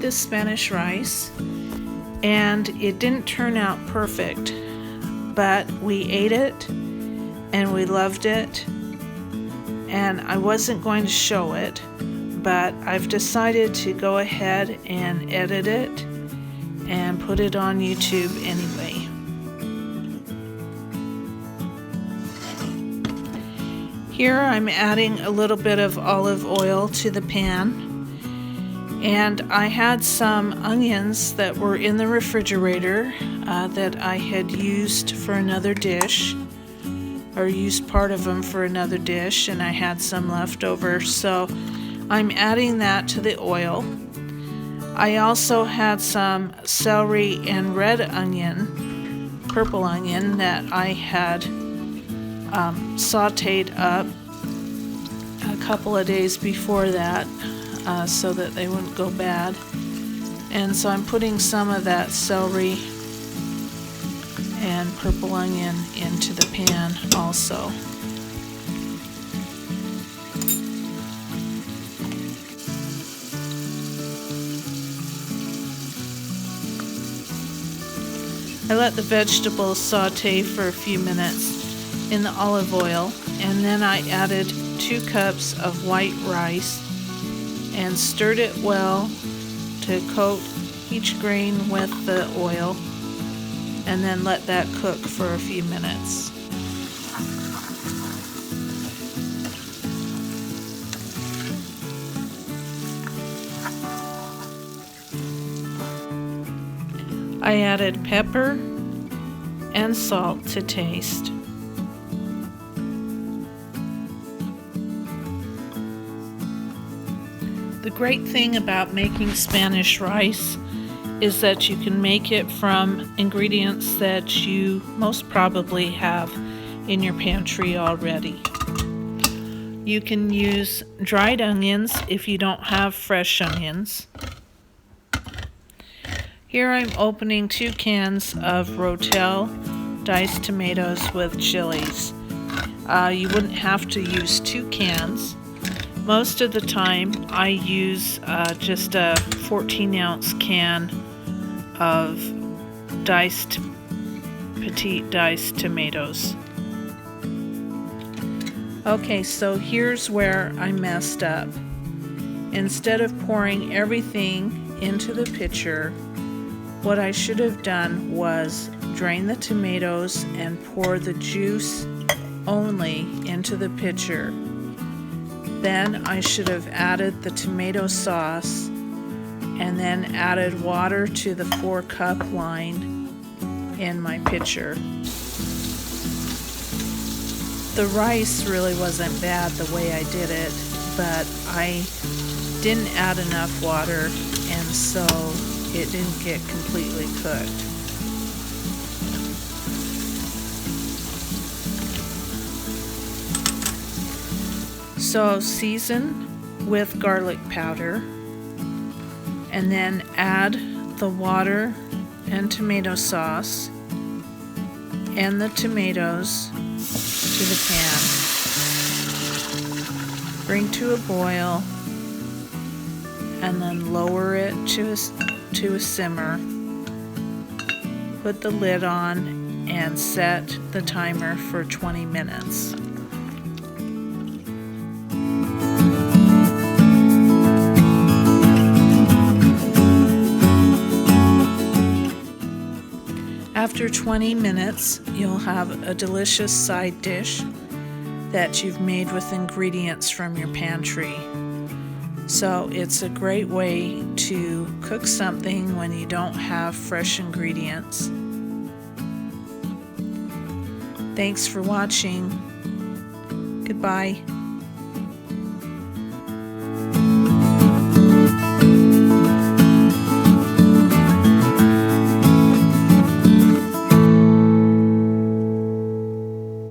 this Spanish rice, and it didn't turn out perfect, but we ate it and we loved it, and I wasn't going to show it, but I've decided to go ahead and edit it and put it on YouTube anyway. Here I'm adding a little bit of olive oil to the pan, and I had some onions that were in the refrigerator that I had used for another dish, or used part of them for another dish, and I had some left over, so I'm adding that to the oil. I also had some celery and red onion, purple onion, that I had sauteed up a couple of days before that so that they wouldn't go bad. And so I'm putting some of that celery and purple onion into the pan also. I let the vegetables saute for a few minutes in the olive oil, and then I added 2 cups of white rice and stirred it well to coat each grain with the oil, and then let that cook for a few minutes. I added pepper and salt to taste. The great thing about making Spanish rice is that you can make it from ingredients that you most probably have in your pantry already. You can use dried onions if you don't have fresh onions. Here I'm opening 2 cans of Rotel diced tomatoes with chilies. You wouldn't have to use 2 cans. Most of the time I use just a 14-ounce can of petite diced tomatoes. Okay, so here's where I messed up. Instead of pouring everything into the pitcher, what I should have done was drain the tomatoes and pour the juice only into the pitcher. Then I should have added the tomato sauce and then added water to the 4-cup line in my pitcher. The rice really wasn't bad the way I did it, but I didn't add enough water, and so it didn't get completely cooked. So season with garlic powder, and then add the water and tomato sauce and the tomatoes to the pan. Bring to a boil, and then lower it to a simmer. Put the lid on and set the timer for 20 minutes. After 20 minutes, you'll have a delicious side dish that you've made with ingredients from your pantry. So it's a great way to cook something when you don't have fresh ingredients. Thanks for watching. Goodbye.